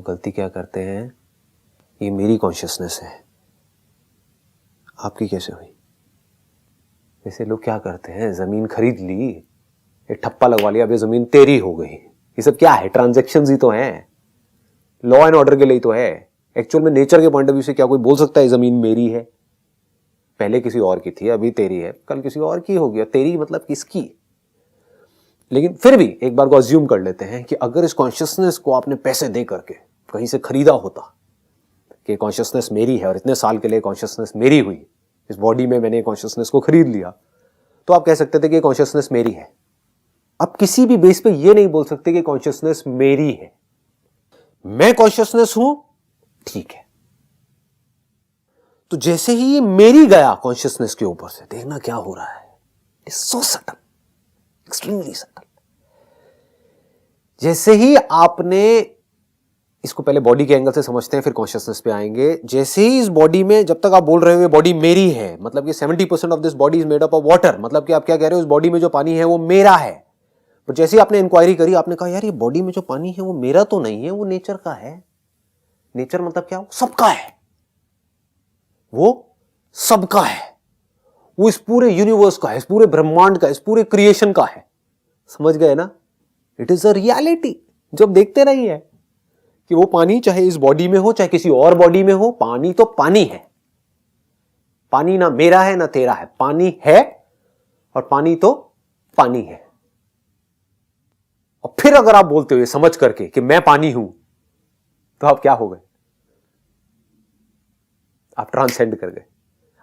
गलती क्या करते हैं, ये मेरी कॉन्शियसनेस है, आपकी कैसे हुई। जैसे लोग क्या करते हैं, जमीन खरीद ली, एक ठप्पा लगवा लिया, अब ये जमीन तेरी हो गई। ये सब क्या है, ट्रांजैक्शंस ही तो हैं, लॉ एंड ऑर्डर के लिए तो है। एक्चुअल में नेचर के पॉइंट ऑफ व्यू से क्या कोई बोल सकता है जमीन मेरी है? पहले किसी और की थी, अभी तेरी है, कल किसी और की होगी। तेरी मतलब किसकी? लेकिन फिर भी एक बार को अज्यूम कर लेते हैं कि अगर इस कॉन्शियसनेस को आपने पैसे दे करके कहीं से खरीदा होता कि कॉन्शियसनेस मेरी है और इतने साल के लिए कॉन्शियसनेस मेरी हुई, इस बॉडी में मैंने कॉन्शियसनेस को खरीद लिया, तो आप कह सकते थे कि कॉन्शियसनेस मेरी है। अब किसी भी बेस पे ये नहीं बोल सकते कि कॉन्शियसनेस मेरी है। मैं कॉन्शियसनेस हूं, ठीक है। तो जैसे ही ये मेरी गया कॉन्शियसनेस के ऊपर से, देखना क्या हो रहा है। It's so subtle, extremely subtle. जैसे ही आपने इसको, पहले बॉडी के एंगल से समझते हैं फिर कॉन्शियसनेस पे आएंगे। जैसे ही इस बॉडी में, जब तक आप बोल रहे हो ये बॉडी मेरी है, मतलब कि 70% of this body is made up of water, मतलब कि आप क्या कह रहे हो, इस बॉडी में जो पानी है वो मेरा है। पर जैसे ही आपने इंक्वायरी करी, आपने कहा यार ये बॉडी में जो पानी है वो मेरा तो नहीं है, वो नेचर का है। नेचर मतलब क्या? सबका है, वो सबका है, वो इस पूरे यूनिवर्स का है, इस पूरे ब्रह्मांड का, इस पूरे क्रिएशन का है। समझ गए ना? इट इज अ रियलिटी जो आप देखते रहिए कि वो पानी चाहे इस बॉडी में हो चाहे किसी और बॉडी में हो, पानी तो पानी है। पानी ना मेरा है ना तेरा है, पानी है और पानी तो पानी है। और फिर अगर आप बोलते हो ये समझ करके कि मैं पानी हूं, तो आप क्या हो गए? आप ट्रांसेंड कर गए।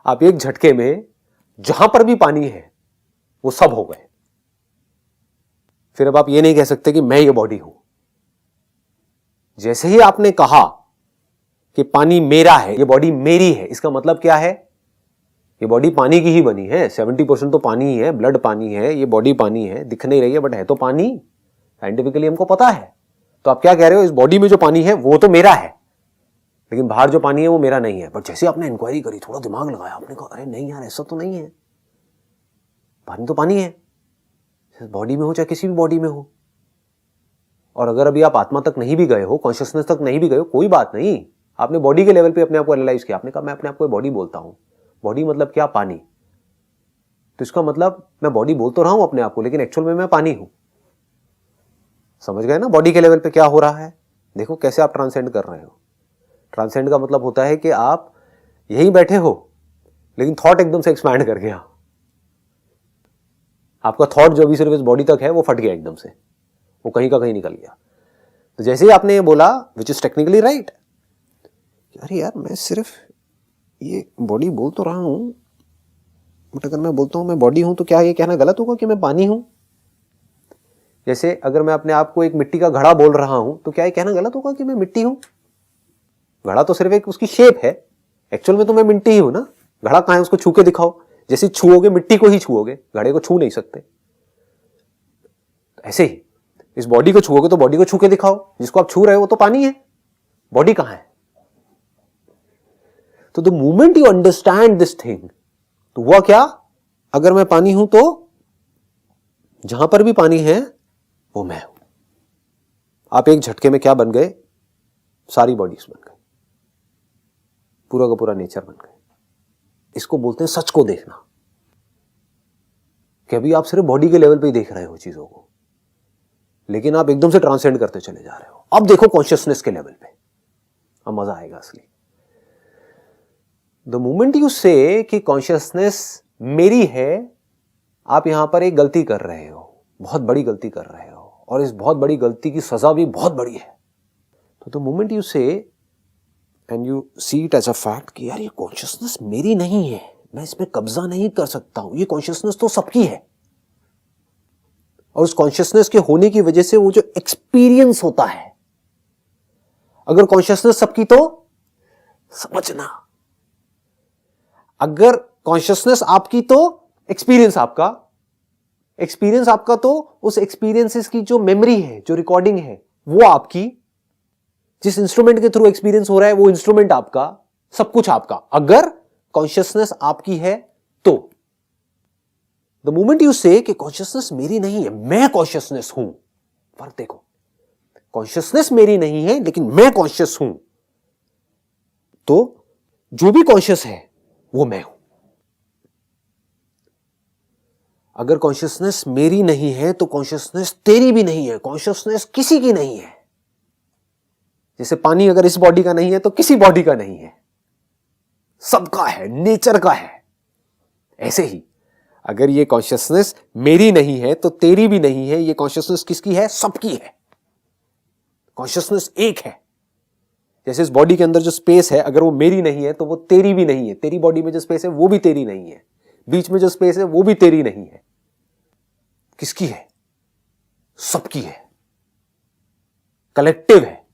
आप एक झटके में जहां पर भी पानी है वो सब हो गए। फिर अब आप ये नहीं कह सकते कि मैं ये बॉडी हूं। जैसे ही आपने कहा कि पानी मेरा है, ये बॉडी मेरी है, इसका मतलब क्या है? ये बॉडी पानी की ही बनी है। 70% तो पानी ही है, ब्लड पानी है, ये बॉडी पानी है, दिख नहीं रही है बट है तो पानी। साइंटिफिकली हमको पता है। तो आप क्या कह रहे हो, इस बॉडी में जो पानी है वो तो मेरा है, लेकिन बाहर जो पानी है वो मेरा नहीं है। बट जैसे आपने इंक्वायरी करी, थोड़ा दिमाग लगाया, आपने कहा अरे नहीं यार, ऐसा तो नहीं है, पानी तो पानी है, बॉडी में हो चाहे किसी भी बॉडी में हो। और अगर अभी आप आत्मा तक नहीं भी गए हो, कॉन्शियसनेस तक नहीं भी गए हो, कोई बात नहीं। आपने बॉडी के लेवल पे अपने आप को एनालाइज किया, आपने कहा मैं अपने आप को बॉडी बोलता हूं। बॉडी मतलब क्या? पानी। तो इसका मतलब मैं बॉडी बोल तो रहा हूं अपने आप को, लेकिन एक्चुअल में मैं पानी हूं। समझ गए ना बॉडी के लेवल पे क्या हो रहा है? देखो कैसे आप ट्रांसेंड कर रहे हो। ट्रांसेंड का मतलब होता है कि आप यहीं बैठे हो लेकिन थॉट एकदम से एक्सपैंड कर गया। आपका थॉट जो अभी सिर्फ इस बॉडी तक है वो फट गया एकदम से, वो कहीं का कहीं निकल गया। तो जैसे ही आपने ये बोला, विच इज टेक्निकली राइट, अरे यार मैं सिर्फ ये बॉडी बोल तो रहा हूं, बट अगर मैं बोलता हूं मैं बॉडी हूं तो क्या ये कहना गलत होगा कि मैं पानी हूं? जैसे अगर मैं अपने आप को एक मिट्टी का घड़ा बोल रहा हूं तो क्या ये कहना गलत होगा कि मैं मिट्टी हूं? घड़ा तो सिर्फ एक उसकी शेप है, एक्चुअल में तो मैं मिट्टी ही हूं ना। घड़ा कहां है, उसको छू के दिखाओ। जैसे छुओगे मिट्टी को ही छुओगे, घड़े को छू नहीं सकते। ऐसे ही इस बॉडी को छुओगे तो बॉडी को छू के दिखाओ, जिसको आप छू रहे हो वो तो पानी है, बॉडी कहां है? तो the moment you understand this thing, तो हुआ क्या? अगर मैं पानी हूं तो जहां पर भी पानी है वो मैं हूं। आप एक झटके में क्या बन गए? सारी बॉडीज बन गए, पूरा का पूरा नेचर बन गए। इसको बोलते हैं सच को देखना, कि अभी आप सिर्फ बॉडी के लेवल पे ही देख रहे हो चीजों को, लेकिन आप एकदम से ट्रांसेंड करते चले जा रहे हो। अब देखो कॉन्शियसनेस के लेवल पे, अब मजा आएगा असली। द मोमेंट यू से कि कॉन्शियसनेस मेरी है, आप यहां पर एक गलती कर रहे हो, बहुत बड़ी गलती कर रहे हो, और इस बहुत बड़ी गलती की सजा भी बहुत बड़ी है। तो the moment you say and you see it as a fact कि यार ये कॉन्शियसनेस मेरी नहीं है, मैं इसमें कब्जा नहीं कर सकता हूं, ये कॉन्शियसनेस तो सबकी है। और उस कॉन्शियसनेस के होने की वजह से वो जो एक्सपीरियंस होता है, अगर कॉन्शियसनेस सबकी तो समझना, अगर कॉन्शियसनेस आपकी तो एक्सपीरियंस आपका, एक्सपीरियंस आपका तो उस एक्सपीरियंसेस की जो मेमोरी है, जो रिकॉर्डिंग है वो आपकी, जिस इंस्ट्रूमेंट के थ्रू एक्सपीरियंस हो रहा है वो इंस्ट्रूमेंट आपका, सब कुछ आपका। अगर कॉन्शियसनेस आपकी है तो द मोमेंट यू से कि कॉन्शियसनेस मेरी नहीं है, मैं कॉन्शियसनेस हूं, फर्क देखो। कॉन्शियसनेस मेरी नहीं है लेकिन मैं कॉन्शियस हूं, तो जो भी कॉन्शियस है वो मैं हूं। अगर कॉन्शियसनेस मेरी नहीं है तो कॉन्शियसनेस तेरी भी नहीं है, कॉन्शियसनेस किसी की नहीं है। जैसे पानी अगर इस बॉडी का नहीं है तो किसी बॉडी का नहीं है, सबका है, नेचर का है। ऐसे ही अगर ये कॉन्शियसनेस मेरी नहीं है तो तेरी भी नहीं है, ये कॉन्शियसनेस किसकी है? सबकी है। कॉन्शियसनेस एक है। जैसे इस बॉडी के अंदर जो स्पेस है अगर वो मेरी नहीं है तो वो तेरी भी नहीं है, तेरी बॉडी में जो स्पेस है वो भी तेरी नहीं है, बीच में जो स्पेस है वो भी तेरी नहीं है। किसकी है? सबकी है, कलेक्टिव है,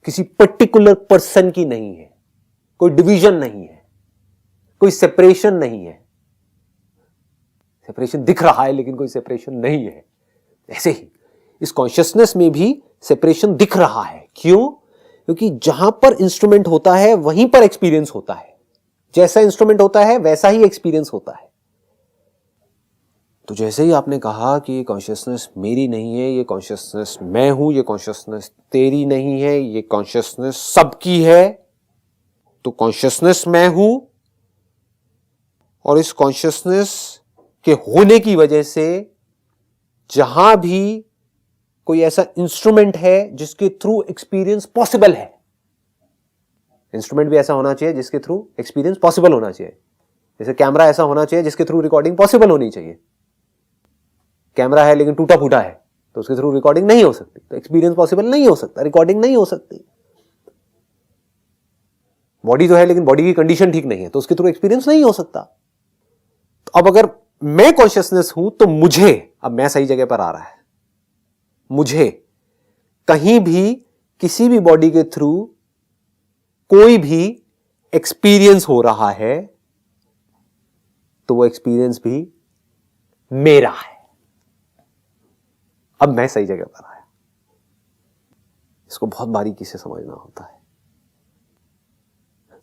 किसी पर्टिकुलर पर्सन की नहीं है, कोई डिवीजन नहीं है, कोई सेपरेशन नहीं है। सेपरेशन दिख रहा है लेकिन कोई सेपरेशन नहीं है। ऐसे ही इस कॉन्शियसनेस में भी सेपरेशन दिख रहा है। क्यों? क्योंकि जहां पर इंस्ट्रूमेंट होता है वहीं पर एक्सपीरियंस होता है, जैसा इंस्ट्रूमेंट होता है वैसा ही एक्सपीरियंस होता है। तो जैसे ही आपने कहा कि ये कॉन्शियसनेस मेरी नहीं है, ये कॉन्शियसनेस मैं हूं, ये कॉन्शियसनेस तेरी नहीं है, ये कॉन्शियसनेस सबकी है, तो कॉन्शियसनेस मैं हूं और इस कॉन्शियसनेस के होने की वजह से जहां भी कोई ऐसा इंस्ट्रूमेंट है जिसके थ्रू एक्सपीरियंस पॉसिबल है, इंस्ट्रूमेंट भी ऐसा होना चाहिए जिसके थ्रू एक्सपीरियंस पॉसिबल होना चाहिए। जैसे कैमरा ऐसा होना चाहिए जिसके थ्रू रिकॉर्डिंग पॉसिबल होनी चाहिए। कैमरा है लेकिन टूटा फूटा है तो उसके थ्रू रिकॉर्डिंग नहीं हो सकती, तो एक्सपीरियंस पॉसिबल नहीं हो सकता, रिकॉर्डिंग नहीं हो सकती। बॉडी तो है लेकिन बॉडी की कंडीशन ठीक नहीं है तो उसके थ्रू एक्सपीरियंस नहीं हो सकता। तो अब अगर मैं कॉन्शियसनेस हूं तो मुझे, अब मैं सही जगह पर आ रहा है, मुझे कहीं भी किसी भी बॉडी के थ्रू कोई भी एक्सपीरियंस हो रहा है तो वो एक्सपीरियंस भी मेरा है। अब मैं सही जगह पर आया। इसको बहुत बारीकी से समझना होता है।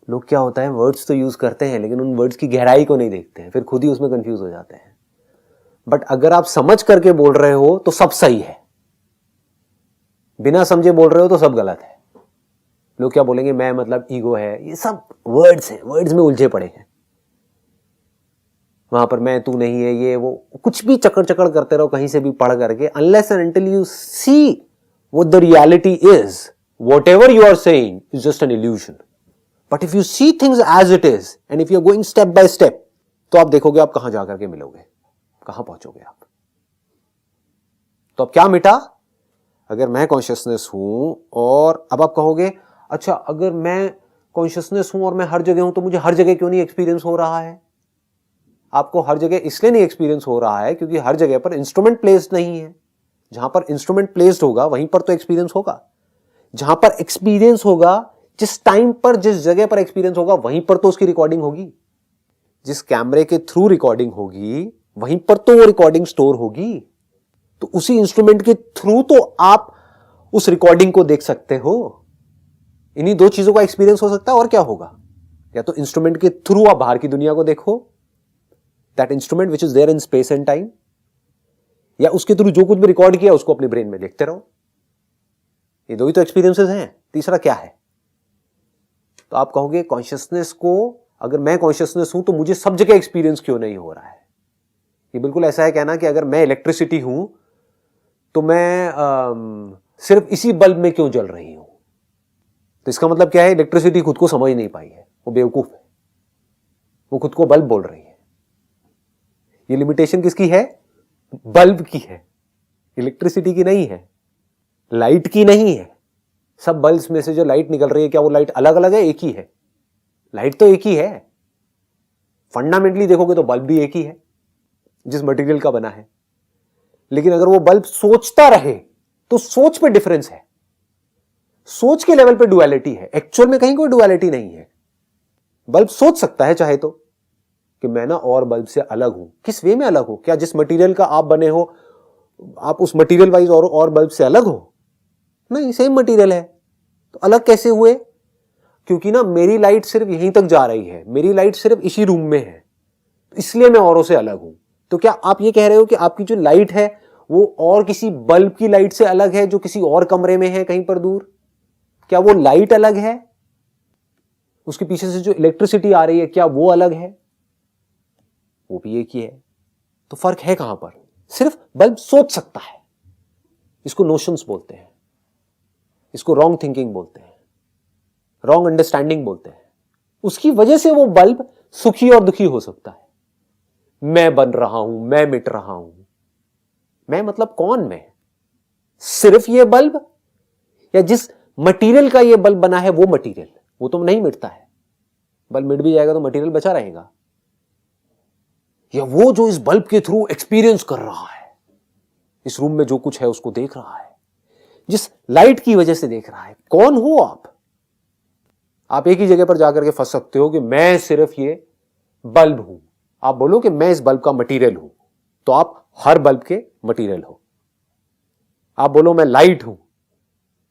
लोग क्या होता है, वर्ड्स तो यूज करते हैं लेकिन उन वर्ड्स की गहराई को नहीं देखते हैं, फिर खुद ही उसमें कंफ्यूज हो जाते हैं। बट अगर आप समझ करके बोल रहे हो तो सब सही है, बिना समझे बोल रहे हो तो सब गलत है। लोग क्या बोलेंगे, मैं मतलब ईगो है, ये सब वर्ड्स हैं, वर्ड्स में उलझे पड़े हैं। वहां पर मैं तू नहीं है, ये वो कुछ भी चक्कर चक्कर करते रहो कहीं से भी पढ़ करके, unless and until you see what the reality is, whatever you are saying is just an illusion. But if you see things as it is and if you are going step by step, तो आप देखोगे आप कहां जाकर के मिलोगे, कहां पहुंचोगे आप। तो अब क्या मिटा? अगर मैं कॉन्शियसनेस हूं और अब आप कहोगे अच्छा अगर मैं कॉन्शियसनेस हूं और मैं हर जगह हूं तो मुझे हर जगह क्यों नहीं एक्सपीरियंस हो रहा है? आपको हर जगह इसलिए नहीं एक्सपीरियंस हो रहा है क्योंकि हर जगह पर इंस्ट्रूमेंट प्लेस्ड नहीं है। जहां पर इंस्ट्रूमेंट प्लेस्ड होगा वहीं पर तो एक्सपीरियंस होगा। जहां पर एक्सपीरियंस होगा, जिस टाइम पर जिस जगह पर एक्सपीरियंस होगा वहीं पर तो उसकी रिकॉर्डिंग होगी। जिस कैमरे के थ्रू रिकॉर्डिंग होगी वहीं पर तो वो रिकॉर्डिंग स्टोर होगी। तो उसी इंस्ट्रूमेंट के थ्रू तो आप उस रिकॉर्डिंग को देख सकते हो। इन्हीं दो चीजों का एक्सपीरियंस हो सकता है और क्या होगा? या तो इंस्ट्रूमेंट के थ्रू आप बाहर की दुनिया को देखो, that instrument which is there in space and time, या उसके थ्रू जो कुछ भी रिकॉर्ड किया उसको अपने ब्रेन में देखते रहो। ये दो ही तो एक्सपीरियंसेस हैं, तीसरा क्या है? तो आप कहोगे कॉन्शियसनेस को, अगर मैं कॉन्शियसनेस हूं तो मुझे सब जगह एक्सपीरियंस क्यों नहीं हो रहा है? ये बिल्कुल ऐसा है कहना कि अगर मैं इलेक्ट्रिसिटी हूं तो मैं सिर्फ इसी बल्ब में क्यों जल रही हूं। तो इसका मतलब क्या है? इलेक्ट्रिसिटी खुद को समझ नहीं पाई है, वो बेवकूफ है, वो खुद को बल्ब बोल रही है। ये लिमिटेशन किसकी है? बल्ब की है, इलेक्ट्रिसिटी की नहीं है, लाइट की नहीं है। सब बल्ब्स में से जो लाइट निकल रही है, क्या वो लाइट अलग अलग है? एक ही है। लाइट तो एक ही है। फंडामेंटली देखोगे तो बल्ब भी एक ही है जिस मटेरियल का बना है। लेकिन अगर वो बल्ब सोचता रहे तो सोच पे डिफरेंस है, सोच के लेवल पे डुअलिटी है। एक्चुअल में कहीं कोई डुअलिटी नहीं है। बल्ब सोच सकता है चाहे तो कि मैं ना और बल्ब से अलग हूं। किस वे में अलग हो? क्या जिस मटेरियल का आप बने हो आप उस मटेरियल वाइज और बल्ब से अलग हो? नहीं, सेम मटेरियल है। तो अलग कैसे हुए? क्योंकि ना मेरी लाइट सिर्फ यहीं तक जा रही है, मेरी लाइट सिर्फ इसी रूम में है, इसलिए मैं औरों से अलग हूं। तो क्या आप ये कह रहे हो कि आपकी जो लाइट है वो और किसी बल्ब की लाइट से अलग है जो किसी और कमरे में है कहीं पर दूर? क्या वो लाइट अलग है? उसके पीछे से जो इलेक्ट्रिसिटी आ रही है क्या वो अलग है? वो भी एक ही है। तो फर्क है कहां पर? सिर्फ बल्ब सोच सकता है। इसको नोशंस बोलते हैं, इसको रॉन्ग थिंकिंग बोलते हैं, रॉन्ग अंडरस्टैंडिंग बोलते हैं। उसकी वजह से वो बल्ब सुखी और दुखी हो सकता है। मैं बन रहा हूं, मैं मिट रहा हूं। मैं मतलब कौन? मैं सिर्फ ये बल्ब, या जिस मटेरियल का ये बल्ब बना है वो मटेरियल? वो तो नहीं मिटता है। बल्ब मिट भी जाएगा तो मटेरियल बचा रहेगा। या वो जो इस बल्ब के थ्रू एक्सपीरियंस कर रहा है, इस रूम में जो कुछ है उसको देख रहा है, जिस लाइट की वजह से देख रहा है। कौन हो आप? आप एक ही जगह पर जाकर के फंस सकते हो कि मैं सिर्फ ये बल्ब हूं। आप बोलो कि मैं इस बल्ब का मटेरियल हूं, तो आप हर बल्ब के मटेरियल हो। आप बोलो मैं लाइट हूं,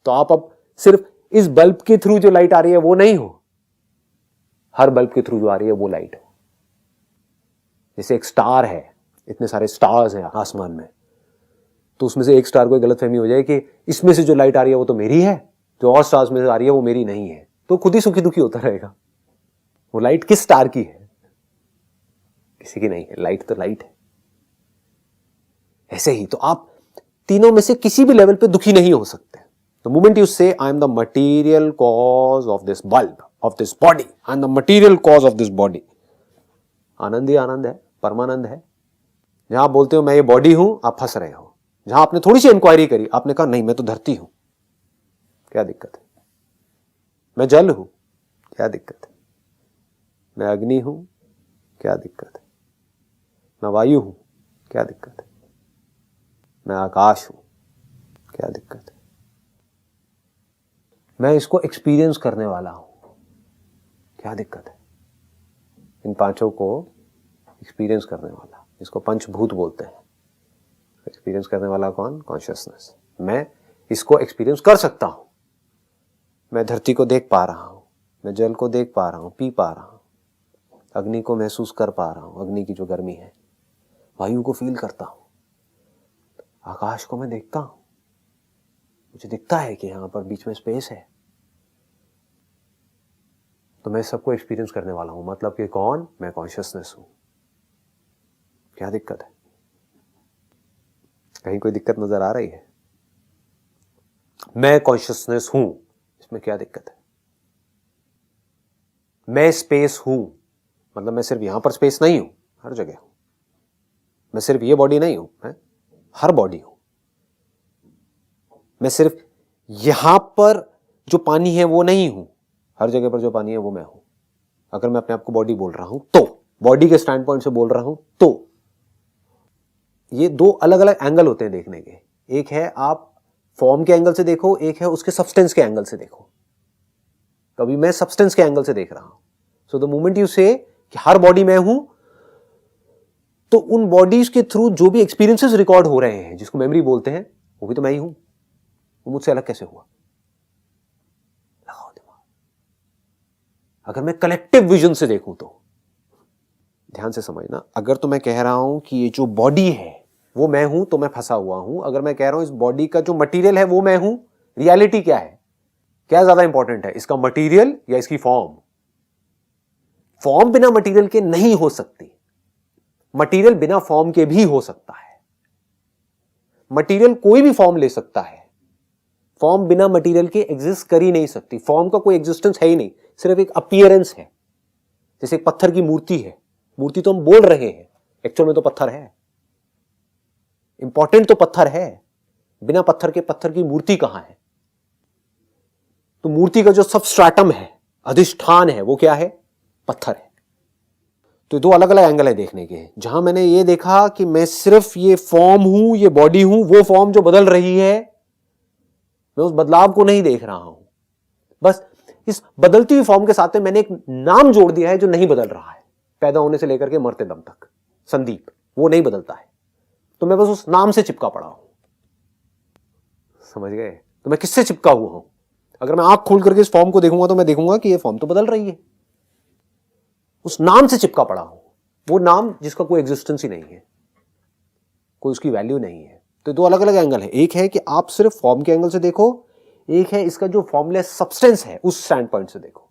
तो आप अब सिर्फ इस बल्ब के थ्रू जो लाइट आ रही है वो नहीं हो, हर बल्ब के थ्रू जो आ रही है वो लाइट हो। जैसे एक स्टार है, इतने सारे स्टार्स हैं आसमान में, तो उसमें से एक स्टार को गलतफहमी हो जाए कि इसमें से जो लाइट आ रही है वो तो मेरी है, जो और स्टार्स में से आ रही है वो मेरी नहीं है, तो खुद ही सुखी दुखी होता रहेगा। वो लाइट किस स्टार की है? किसी की नहीं है। लाइट तो लाइट है। ऐसे ही तो आप तीनों में से किसी भी लेवल पे दुखी नहीं हो सकते। The moment you say I am the material cause of this bulb, of this body, I am the material cause of this body, आनंद ही आनंद है, परमानंद है। जहां आप बोलते हो मैं ये बॉडी हूं, आप फंस रहे हो। जहां आपने थोड़ी सी इंक्वायरी करी, आपने कहा नहीं मैं तो धरती हूं, क्या दिक्कत है? मैं जल हूं, क्या दिक्कत है? मैं अग्नि हूं, क्या दिक्कत है? मैं वायु हूं, क्या दिक्कत है? मैं आकाश हूं, क्या दिक्कत है? मैं इसको एक्सपीरियंस करने वाला हूं, क्या दिक्कत है? इन पांचों को एक्सपीरियंस करने वाला, इसको पंचभूत बोलते हैं। एक्सपीरियंस करने वाला कौन? कॉन्शियसनेस। मैं इसको एक्सपीरियंस कर सकता हूं। मैं धरती को देख पा रहा हूं, मैं जल को देख पा रहा हूं, पी पा रहा हूं, अग्नि को महसूस कर पा रहा हूं, अग्नि की जो गर्मी है, वायु को फील करता हूं, आकाश को मैं देखता हूं, मुझे दिखता है कि यहां पर बीच में स्पेस है। तो मैं सबको एक्सपीरियंस करने वाला हूं। मतलब कि कौन? मैं कॉन्शियसनेस हूं। क्या दिक्कत है? कहीं कोई दिक्कत नजर आ रही है? मैं कॉन्शियसनेस हूं, इसमें क्या दिक्कत है? मैं स्पेस हूं, मतलब मैं सिर्फ यहां पर स्पेस नहीं हूं, हर जगह हूं। मैं सिर्फ ये बॉडी नहीं हूं, मैं हर बॉडी हूं। मैं सिर्फ यहां पर जो पानी है वो नहीं हूं, हर जगह पर जो पानी है वो मैं हूं। अगर मैं अपने आप को बॉडी बोल रहा हूं तो, बॉडी के स्टैंड पॉइंट से बोल रहा हूं तो, ये दो अलग अलग एंगल होते हैं देखने के। एक है आप फॉर्म के एंगल से देखो, एक है उसके सब्सटेंस के एंगल से देखो। तो अभी मैं सब्सटेंस के एंगल से देख रहा हूं। सो द मोमेंट यू से कि हर बॉडी मैं हूं, तो उन बॉडीज के थ्रू जो भी एक्सपीरियंसेस रिकॉर्ड हो रहे हैं, जिसको मेमोरी बोलते हैं, वो भी तो मैं ही हूं। वो मुझसे अलग कैसे हुआ? लगाओ दिमाग। अगर मैं कलेक्टिव विजन से देखूं तो, ध्यान से समझना, अगर तो मैं कह रहा हूं कि ये जो बॉडी है वो मैं हूं, तो मैं फंसा हुआ हूं। अगर मैं कह रहा हूं इस बॉडी का जो मटेरियल है वो मैं हूं, रियलिटी क्या है? क्या ज्यादा इंपॉर्टेंट है, इसका मटेरियल या इसकी फॉर्म? फॉर्म बिना मटेरियल के नहीं हो सकती, मटेरियल बिना फॉर्म के भी हो सकता है। मटेरियल कोई भी फॉर्म ले सकता है, फॉर्म बिना मटेरियल के एग्जिस्ट कर ही नहीं सकती। फॉर्म का कोई एग्जिस्टेंस है ही नहीं, सिर्फ एक अपीयरेंस है। जैसे एक पत्थर की मूर्ति है, मूर्ति तो हम बोल रहे हैं, एक्चुअल में तो पत्थर है। इंपॉर्टेंट तो पत्थर है, बिना पत्थर के पत्थर की मूर्ति कहां है? तो मूर्ति का जो सबस्ट्रेटम है, अधिष्ठान है, वो क्या है? पत्थर है। तो दो अलग अलग एंगल है देखने के। जहां मैंने ये देखा कि मैं सिर्फ ये फॉर्म हूं, ये बॉडी हूं, वो फॉर्म जो बदल रही है, मैं उस बदलाव को नहीं देख रहा हूं। बस इस बदलती हुई फॉर्म के साथ में मैंने एक नाम जोड़ दिया है जो नहीं बदल रहा है, पैदा होने से लेकर के मरते दम तक। संदीप, वो नहीं बदलता है, तो मैं बस उस नाम से चिपका पड़ा हूं। समझ गए? तो मैं किससे चिपका हुआ हूं? अगर मैं आंख खोल करके इस फॉर्म को देखूंगा तो मैं देखूंगा कि ये फॉर्म तो बदल रही है। उस नाम से चिपका पड़ा हूं, वो नाम जिसका कोई एग्जिस्टेंस ही नहीं है, कोई उसकी वैल्यू नहीं है। तो दो अलग अलग एंगल है, एक है कि आप सिर्फ फॉर्म के एंगल से देखो, एक है इसका जो फॉर्मलेस सब्सटेंस है उस स्टैंड पॉइंट से देखो।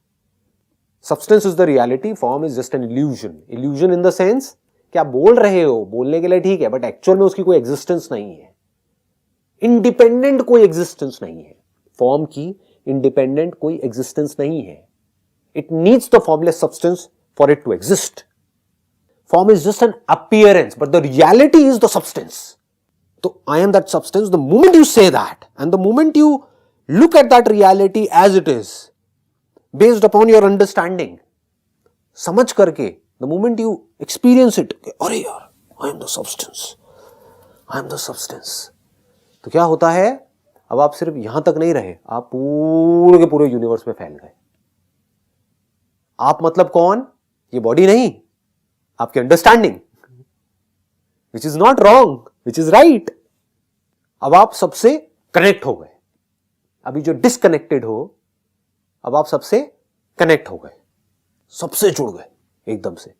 Substance is the reality, form is just an illusion. Illusion in the sense कि आप बोल रहे हो, बोलने के लिए ठीक है, बट एक्चुअल में उसकी कोई एग्जिस्टेंस नहीं है, इंडिपेंडेंट कोई एग्जिस्टेंस नहीं है। फॉर्म की इंडिपेंडेंट कोई एग्जिस्टेंस नहीं है। It needs the formless substance for it to exist. Form is just an appearance, but the reality is the substance. तो I am that substance. The moment you say that and the moment you look at that reality as it is, based upon your understanding, समझ करके, the moment you experience it, अरे यार, I am the substance, I am the substance, तो क्या होता है, अब आप सिर्फ यहां तक नहीं रहे, आप पूरे के पूरे यूनिवर्स में फैल गए। आप मतलब कौन? ये बॉडी नहीं, आपकी understanding, which is not wrong, which is right। अब आप सबसे कनेक्ट हो गए। अभी जो डिस्कनेक्टेड हो, अब आप सबसे कनेक्ट हो गए, सबसे जुड़ गए एकदम से।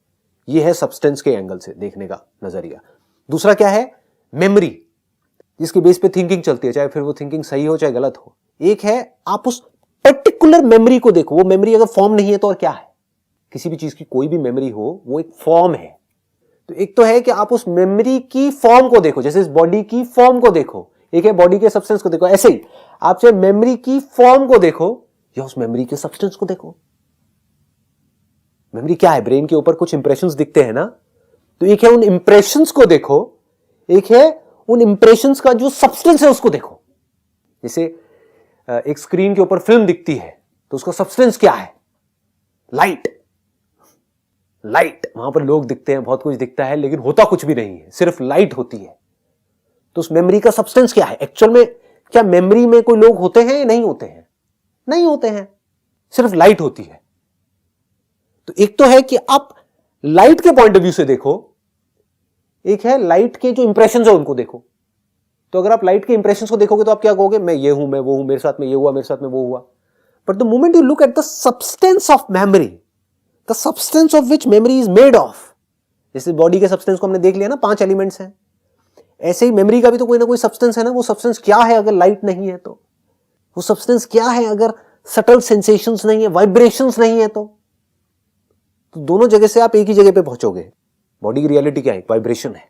ये है सब्सटेंस के एंगल से देखने का नजरिया। दूसरा क्या है? मेमोरी, जिसके बेस पे थिंकिंग चलती है, चाहे फिर वो थिंकिंग सही हो चाहे गलत हो। एक है आप उस पर्टिकुलर मेमोरी को देखो। वो मेमोरी अगर फॉर्म नहीं है तो और क्या है? किसी भी चीज की कोई भी मेमोरी हो, वो एक फॉर्म है। तो एक तो है कि आप उस मेमोरी की फॉर्म को देखो, जैसे इस बॉडी की फॉर्म को देखो। एक है बॉडी के सब्सटेंस को देखो। ऐसे ही आप चाहे मेमोरी की फॉर्म को देखो या उस मेमोरी के सब्सटेंस को देखो। मेमोरी क्या है? ब्रेन के ऊपर कुछ इंप्रेशंस दिखते हैं ना, तो एक है उन इंप्रेशंस को देखो, एक है उन इंप्रेशंस का जो सब्सटेंस है उसको देखो। जैसे एक स्क्रीन के ऊपर फिल्म दिखती है तो उसका सब्सटेंस क्या है? लाइट। लाइट, वहां पर लोग दिखते हैं, बहुत कुछ दिखता है, लेकिन होता कुछ भी नहीं है, सिर्फ लाइट होती है। तो उस मेमोरी का सब्सटेंस क्या है? एक्चुअल में क्या मेमोरी में कोई लोग होते हैं या नहीं होते हैं? नहीं होते हैं, सिर्फ लाइट होती है। तो एक तो है कि आप लाइट के पॉइंट ऑफ व्यू से देखो, एक है लाइट के जो इंप्रेशंस है उनको देखो। तो अगर आप लाइट के इंप्रेशंस को देखोगे तो आप क्या कहोगे? मैं ये हूं, मैं वो हूं, मेरे साथ में ये हुआ, मेरे साथ में वो हुआ। But the moment you look at the substance of memory, the substance of which memory is made of, जैसे बॉडी के सब्सटेंस को हमने देख लिया ना, 5 एलिमेंट्स हैं, ऐसे ही मेमोरी का भी तो कोई ना कोई सब्सटेंस है ना। वो सब्सटेंस क्या है अगर लाइट नहीं है? तो वो सब्सटेंस क्या है अगर सटल सेंसेशंस नहीं है, वाइब्रेशंस नहीं है? तो दोनों जगह से आप एक ही जगह पे पहुंचोगे। बॉडी की रियलिटी क्या है? वाइब्रेशन है।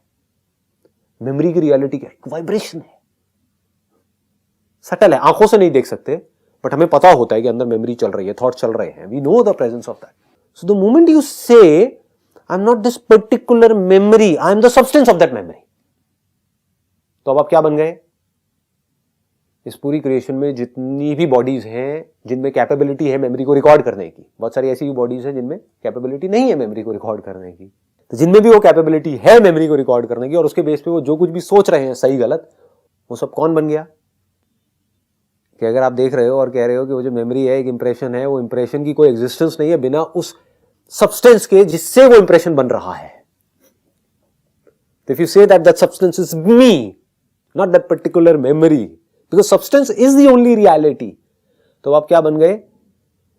मेमोरी की रियलिटी क्या है? वाइब्रेशन है। सटल है, आंखों से नहीं देख सकते, बट हमें पता होता है कि अंदर मेमोरी चल रही है, थॉट चल रहे हैं। We know the presence of that. So the moment you say I am not this particular memory, I am the substance of that memory, तो अब आप क्या बन गए? इस पूरी क्रिएशन में जितनी भी बॉडीज हैं जिनमें कैपेबिलिटी है मेमोरी को रिकॉर्ड करने की, बहुत सारी ऐसी भी बॉडीज हैं जिनमें कैपेबिलिटी नहीं है मेमोरी को रिकॉर्ड करने की, तो जिनमें भी वो कैपेबिलिटी है मेमोरी को रिकॉर्ड करने की और उसके बेस पे वो जो कुछ भी सोच रहे हैं सही गलत, वो सब कौन बन गया? कि अगर आप देख रहे हो और कह रहे हो कि वो जो मेमोरी है एक इंप्रेशन है, वो इंप्रेशन की कोई एग्जिस्टेंस नहीं है बिना उस सब्सटेंस के जिससे वो इंप्रेशन बन रहा है। If you say that substance is me, not that particular memory, because substance is the only reality, तो आप क्या बन गए?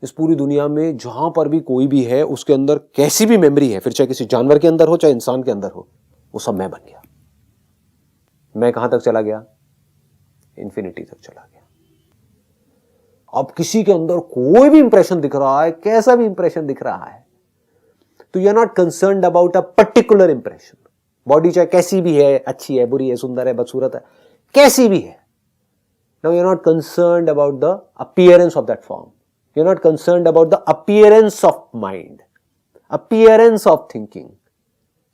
इस पूरी दुनिया में जहां पर भी कोई भी है उसके अंदर कैसी भी मेमोरी है, फिर चाहे किसी जानवर के अंदर हो चाहे इंसान के अंदर हो, वो सब मैं बन गया। मैं कहां तक चला गया? इंफिनिटी तक चला गया। अब किसी के अंदर कोई भी इंप्रेशन दिख रहा है, कैसा भी इंप्रेशन दिख रहा है, तो you are not concerned about a particular impression. Body चाहे कैसी भी है, अच्छी है, बुरी है, सुंदर है, बदसूरत है, कैसी भी है, now you are not concerned about the appearance of that form, you are not concerned about the appearance of mind, appearance of thinking,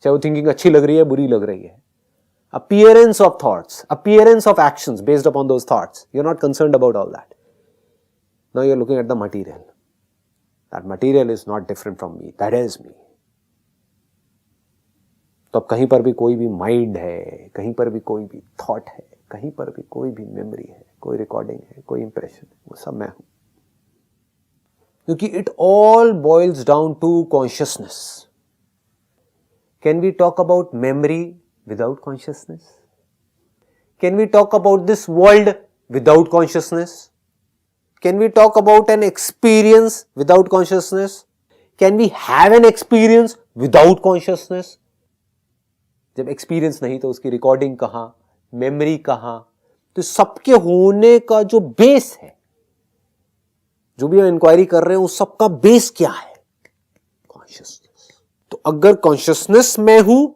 चाहे वो थिंकिंग अच्छी लग रही है, बुरी लग रही है, appearance of thoughts, appearance of actions based upon those thoughts, you are not concerned about all that. Now you are looking at the material, that material is not different from me, that is me. तो अब कहीं पर भी कोई भी mind है, कहीं पर भी कोई भी थॉट है, कहीं पर भी कोई भी मेमोरी है, कोई रिकॉर्डिंग है, कोई इंप्रेशन है, वो सब मैं हूं। क्योंकि it all boils down to consciousness. Can we talk about memory without consciousness? Can we talk about this world without consciousness? Can we talk about an experience without consciousness? Can we have an experience without consciousness? जब experience नहीं तो उसकी recording कहां, memory कहां, तो सबके होने का जो बेस है, जो भी हम इंक्वायरी कर रहे हैं उस सबका बेस क्या है? कॉन्शियसनेस। तो अगर कॉन्शियसनेस में हूं,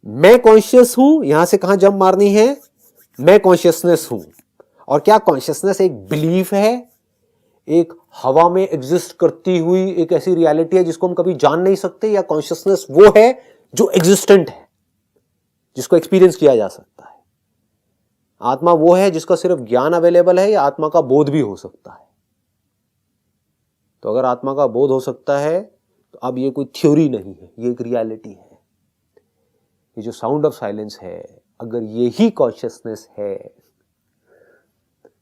मैं कॉन्शियस हूं, यहां से कहां जंप मारनी है? मैं कॉन्शियसनेस हूं। और क्या कॉन्शियसनेस एक बिलीफ है, एक हवा में एग्जिस्ट करती हुई एक ऐसी रियलिटी है जिसको हम कभी जान नहीं सकते, या कॉन्शियसनेस वो है जो एग्जिस्टेंट है, जिसको एक्सपीरियंस किया जा सकता है? आत्मा वो है जिसका सिर्फ ज्ञान अवेलेबल है, या आत्मा का बोध भी हो सकता है? तो अगर आत्मा का बोध हो सकता है तो अब ये कोई थ्योरी नहीं है, ये एक रियलिटी है। ये जो साउंड ऑफ साइलेंस है, अगर ये ही कॉन्शियसनेस है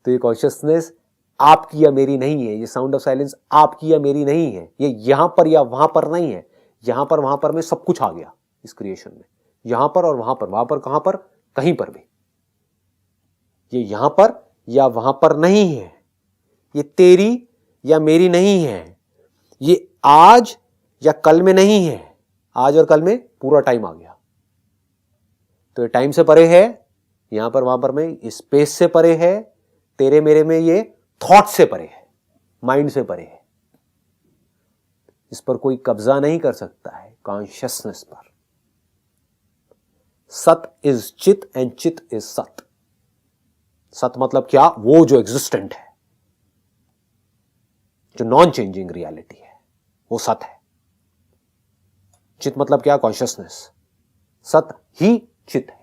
तो ये कॉन्शियसनेस आपकी या मेरी नहीं है। ये साउंड ऑफ साइलेंस आपकी या मेरी नहीं है। ये यहां पर या वहां पर नहीं है। यहां पर वहां पर में सब कुछ आ गया इस क्रिएशन में, यहां पर और वहां पर कहां पर? कहीं पर भी। ये यहां पर या वहां पर नहीं है, ये तेरी या मेरी नहीं है, ये आज या कल में नहीं है। आज और कल में पूरा टाइम आ गया। तो ये टाइम से परे है, यहां पर वहां पर में स्पेस से परे है, तेरे मेरे में ये थॉट से परे है, माइंड से परे है। इस पर कोई कब्जा नहीं कर सकता है, कॉन्शियसनेस पर। सत इज चित एंड चित इज सत। सत मतलब क्या? वो जो एग्जिस्टेंट है, जो नॉन चेंजिंग रियलिटी है, वो सत है। चित मतलब क्या? कॉन्शियसनेस। सत ही चित है।